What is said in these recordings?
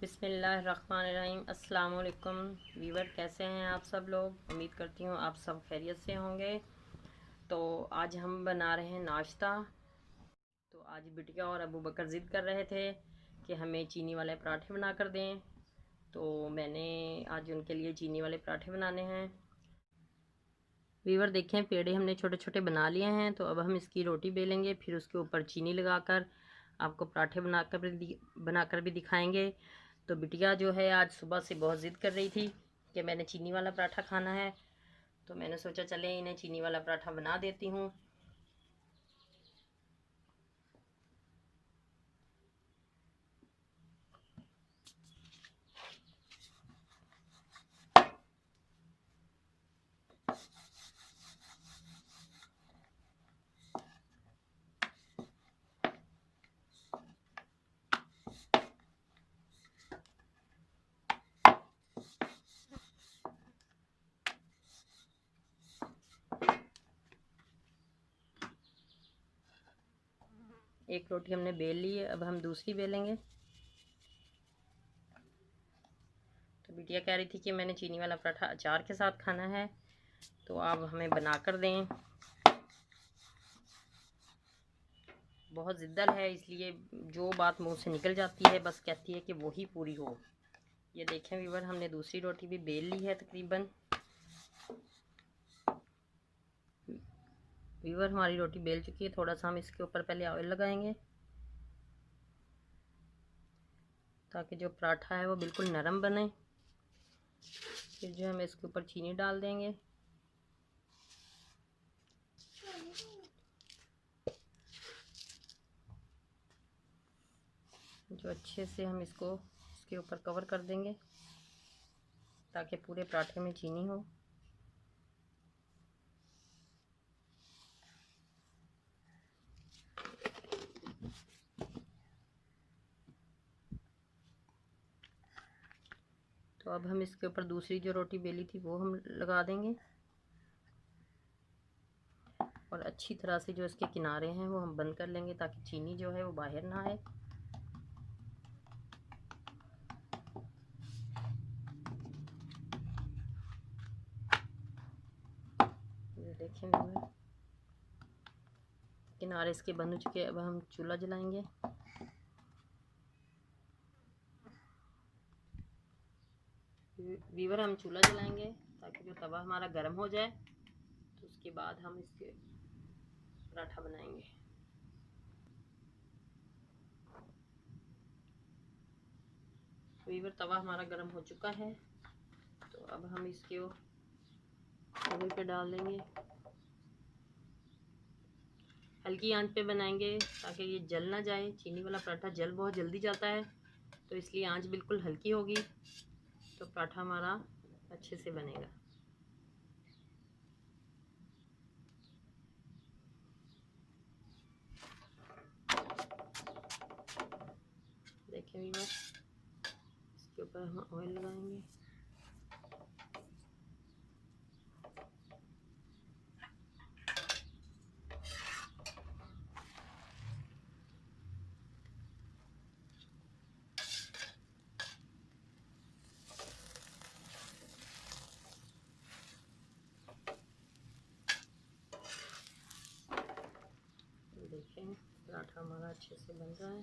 बिस्मिल्लाहिर्रहमानिर्रहीम। अस्सलाम वालेकुम वीवर, कैसे हैं आप सब लोग? उम्मीद करती हूँ आप सब खैरियत से होंगे। तो आज हम बना रहे हैं नाश्ता। तो आज बिटिया और अबू बकर ज़िद कर रहे थे कि हमें चीनी वाले पराठे बना कर दें, तो मैंने आज उनके लिए चीनी वाले पराठे बनाने हैं। वीवर देखें, पेड़े हमने छोटे छोटे बना लिए हैं। तो अब हम इसकी रोटी बेलेंगे, फिर उसके ऊपर चीनी लगाकर आपको पराठे बनाकर भी दिखाएंगे। तो बिटिया जो है आज सुबह से बहुत ज़िद कर रही थी कि मैंने चीनी वाला पराठा खाना है। तो मैंने सोचा चले इन्हें चीनी वाला पराठा बना देती हूँ। एक रोटी हमने बेल ली है, अब हम दूसरी बेलेंगे। तो बिटिया कह रही थी कि मैंने चीनी वाला पराठा अचार के साथ खाना है, तो आप हमें बना कर दें। बहुत ज़िद्दल है, इसलिए जो बात मुंह से निकल जाती है बस कहती है कि वो ही पूरी हो। ये देखें वीवर, हमने दूसरी रोटी भी बेल ली है तकरीबन। वीवर हमारी रोटी बेल चुकी है। थोड़ा सा हम इसके ऊपर पहले ऑयल लगाएंगे ताकि जो पराठा है वो बिल्कुल नरम बने। फिर जो हम इसके ऊपर चीनी डाल देंगे। जो अच्छे से हम इसके ऊपर कवर कर देंगे ताकि पूरे पराठे में चीनी हो। तो अब हम इसके ऊपर दूसरी जो रोटी बेली थी वो हम लगा देंगे और अच्छी तरह से जो इसके किनारे हैं वो हम बंद कर लेंगे ताकि चीनी जो है वो बाहर ना आए। ये देखें, किनारे इसके बंद हो चुके। अब हम चूल्हा जलाएंगे। वीवर हम चूल्हा जलाएंगे ताकि जो तवा हमारा गर्म हो जाए, तो उसके बाद हम इसके पराठा बनाएंगे। वीवर तवा हमारा गर्म हो चुका है, तो अब हम इसके तवे पे डाल देंगे। हल्की आंच पे बनाएंगे ताकि ये जल ना जाए। चीनी वाला पराठा जल बहुत जल्दी जाता है, तो इसलिए आंच बिल्कुल हल्की होगी तो पराठा हमारा अच्छे से बनेगा। देखें वीवर, इसके ऊपर हम ऑयल लगाएंगे। देखें पराठा हमारा अच्छे से बन रहा है।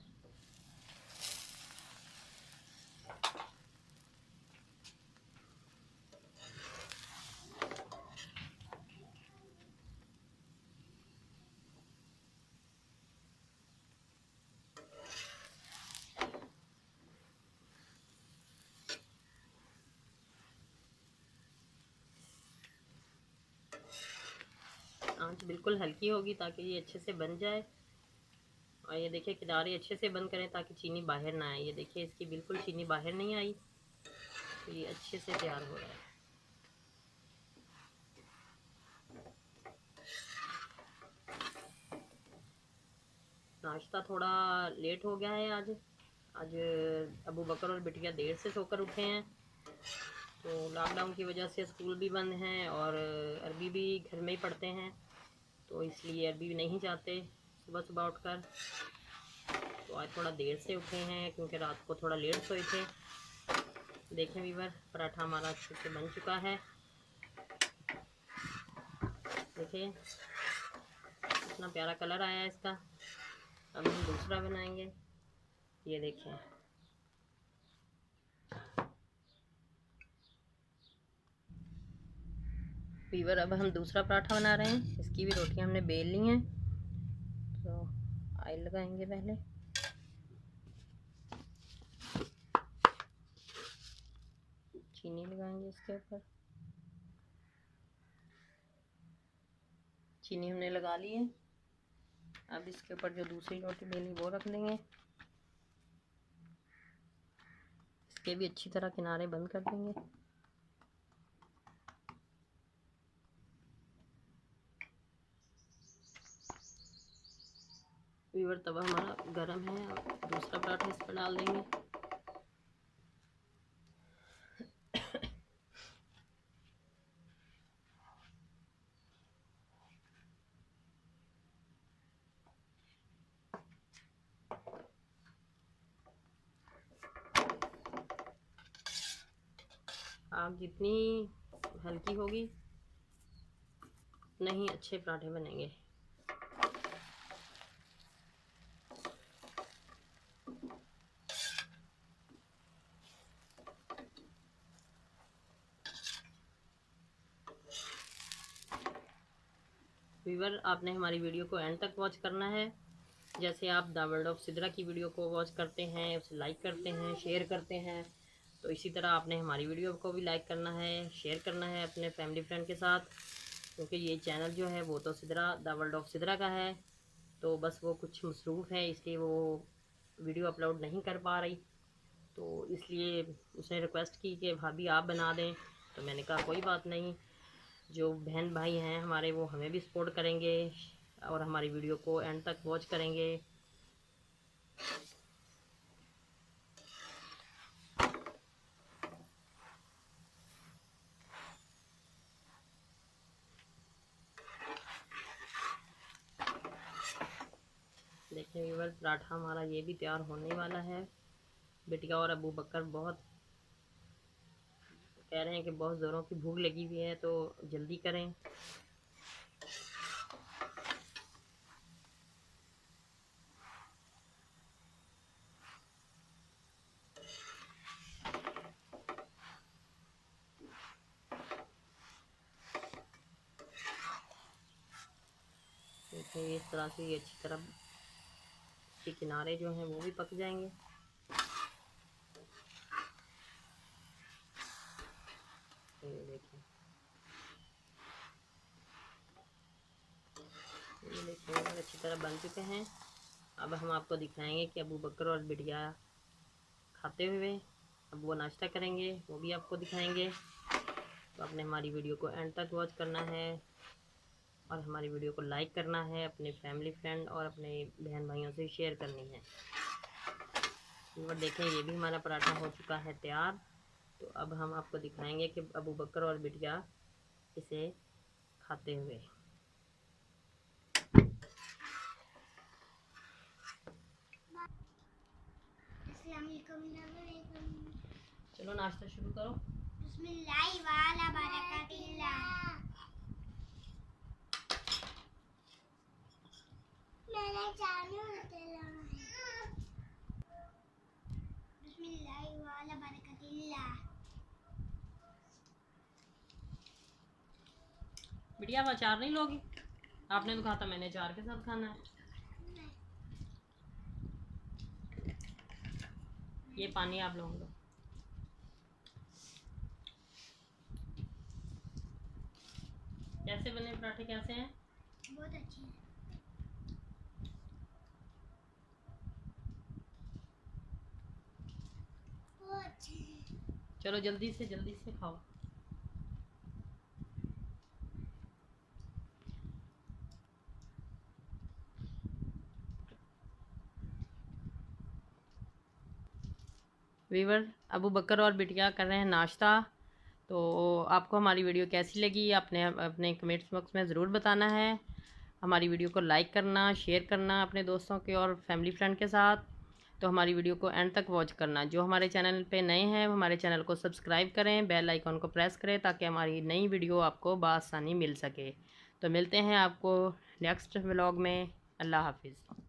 आंच बिल्कुल हल्की होगी ताकि ये अच्छे से बन जाए। और ये देखिए किनारे अच्छे से बंद करें ताकि चीनी बाहर ना आए। ये देखिए इसकी बिल्कुल चीनी बाहर नहीं आई, तो ये अच्छे से तैयार हो रहा है। नाश्ता थोड़ा लेट हो गया है आज अबू बकर और बिटिया देर से सोकर उठे हैं। तो लॉकडाउन की वजह से स्कूल भी बंद हैं और अरबी भी घर में ही पढ़ते हैं, तो इसलिए अरबी भी नहीं जाते सुबह सुबह उठकर। तो आज थोड़ा देर से उठे हैं क्योंकि रात को थोड़ा लेट सोए थे। देखें वीवर, पराठा हमारा अच्छे से बन चुका है। देखिए कितना प्यारा कलर आया है इसका। अब हम दूसरा बनाएंगे। ये देखें, वीवर अब हम दूसरा पराठा बना रहे हैं। इसकी भी रोटियां हमने बेल ली हैं, तो ऑयल लगाएंगे पहले। चीनी लगाएंगे इसके ऊपर। चीनी हमने लगा ली है। अब इसके ऊपर जो दूसरी रोटी बेली वो रख देंगे। इसके भी अच्छी तरह किनारे बंद कर देंगे। वीवर तवा हमारा गरम है। अब दूसरा पराठा इस पर डाल देंगे। आग जितनी हल्की होगी उतने ही अच्छे पराठे बनेंगे। वीवर, आपने हमारी वीडियो को एंड तक वॉच करना है। जैसे आप द वर्ल्ड ऑफ सिद्रा की वीडियो को वॉच करते हैं, उसे लाइक करते हैं, शेयर करते हैं, तो इसी तरह आपने हमारी वीडियो को भी लाइक करना है, शेयर करना है अपने फैमिली फ्रेंड के साथ। क्योंकि ये चैनल जो है वो तो Sidra the world of Sidra का है, तो बस वो कुछ मसरूफ़ है इसलिए वो वीडियो अपलोड नहीं कर पा रही। तो इसलिए उसने रिक्वेस्ट की कि भाभी आप बना दें, तो मैंने कहा कोई बात नहीं। जो बहन भाई हैं हमारे वो हमें भी सपोर्ट करेंगे और हमारी वीडियो को एंड तक वॉच करेंगे। देखिए व्यूअर, पराठा हमारा ये भी तैयार होने वाला है। बिटिया और अबू बकर बहुत कह रहे हैं कि बहुत ज़ोरों की भूख लगी हुई है, तो जल्दी करें। देखिए इस तरह से ये अच्छी तरह के किनारे जो हैं वो भी पक जाएंगे। ये देखिए, ये देखिए अच्छी तरह बन चुके हैं। अब हम आपको दिखाएंगे कि अबू बकर और बिटिया खाते हुए, अब वो नाश्ता करेंगे, वो भी आपको दिखाएंगे। तो आपने हमारी वीडियो को एंड तक वॉच करना है और हमारी वीडियो को लाइक करना है, अपने फैमिली फ्रेंड और अपने बहन भाइयों से शेयर करनी है। और देखें ये भी हमारा पराठा हो चुका है तैयार। तो अब हम आपको दिखाएंगे कि अबू बकर और बिटिया इसे खाते हुए। चलो नाश्ता शुरू करो। बिस्मिल्लाह वाला बरकतिल्लाह। मैंने चालू बिस्मिल्लाह वाला बरकतिल्लाह। बिटिया आप अचार नहीं लोगी? आपने तो कहा था मैंने अचार के साथ खाना है। ये पानी आप लोगों को। कैसे बने पराठे, कैसे हैं? बहुत अच्छे हैं। बहुत अच्छे हैं। चलो जल्दी से खाओ। वीवर, अबू बकर और बिटिया कर रहे हैं नाश्ता। तो आपको हमारी वीडियो कैसी लगी आपने अपने कमेंट्स बॉक्स में ज़रूर बताना है। हमारी वीडियो को लाइक करना, शेयर करना अपने दोस्तों के और फैमिली फ्रेंड के साथ। तो हमारी वीडियो को एंड तक वॉच करना। जो हमारे चैनल पे नए हैं वो हमारे चैनल को सब्सक्राइब करें, बेल आइकॉन को प्रेस करें ताकि हमारी नई वीडियो आपको बआसानी मिल सके। तो मिलते हैं आपको नेक्स्ट व्लॉग में। अल्लाह हाफिज़।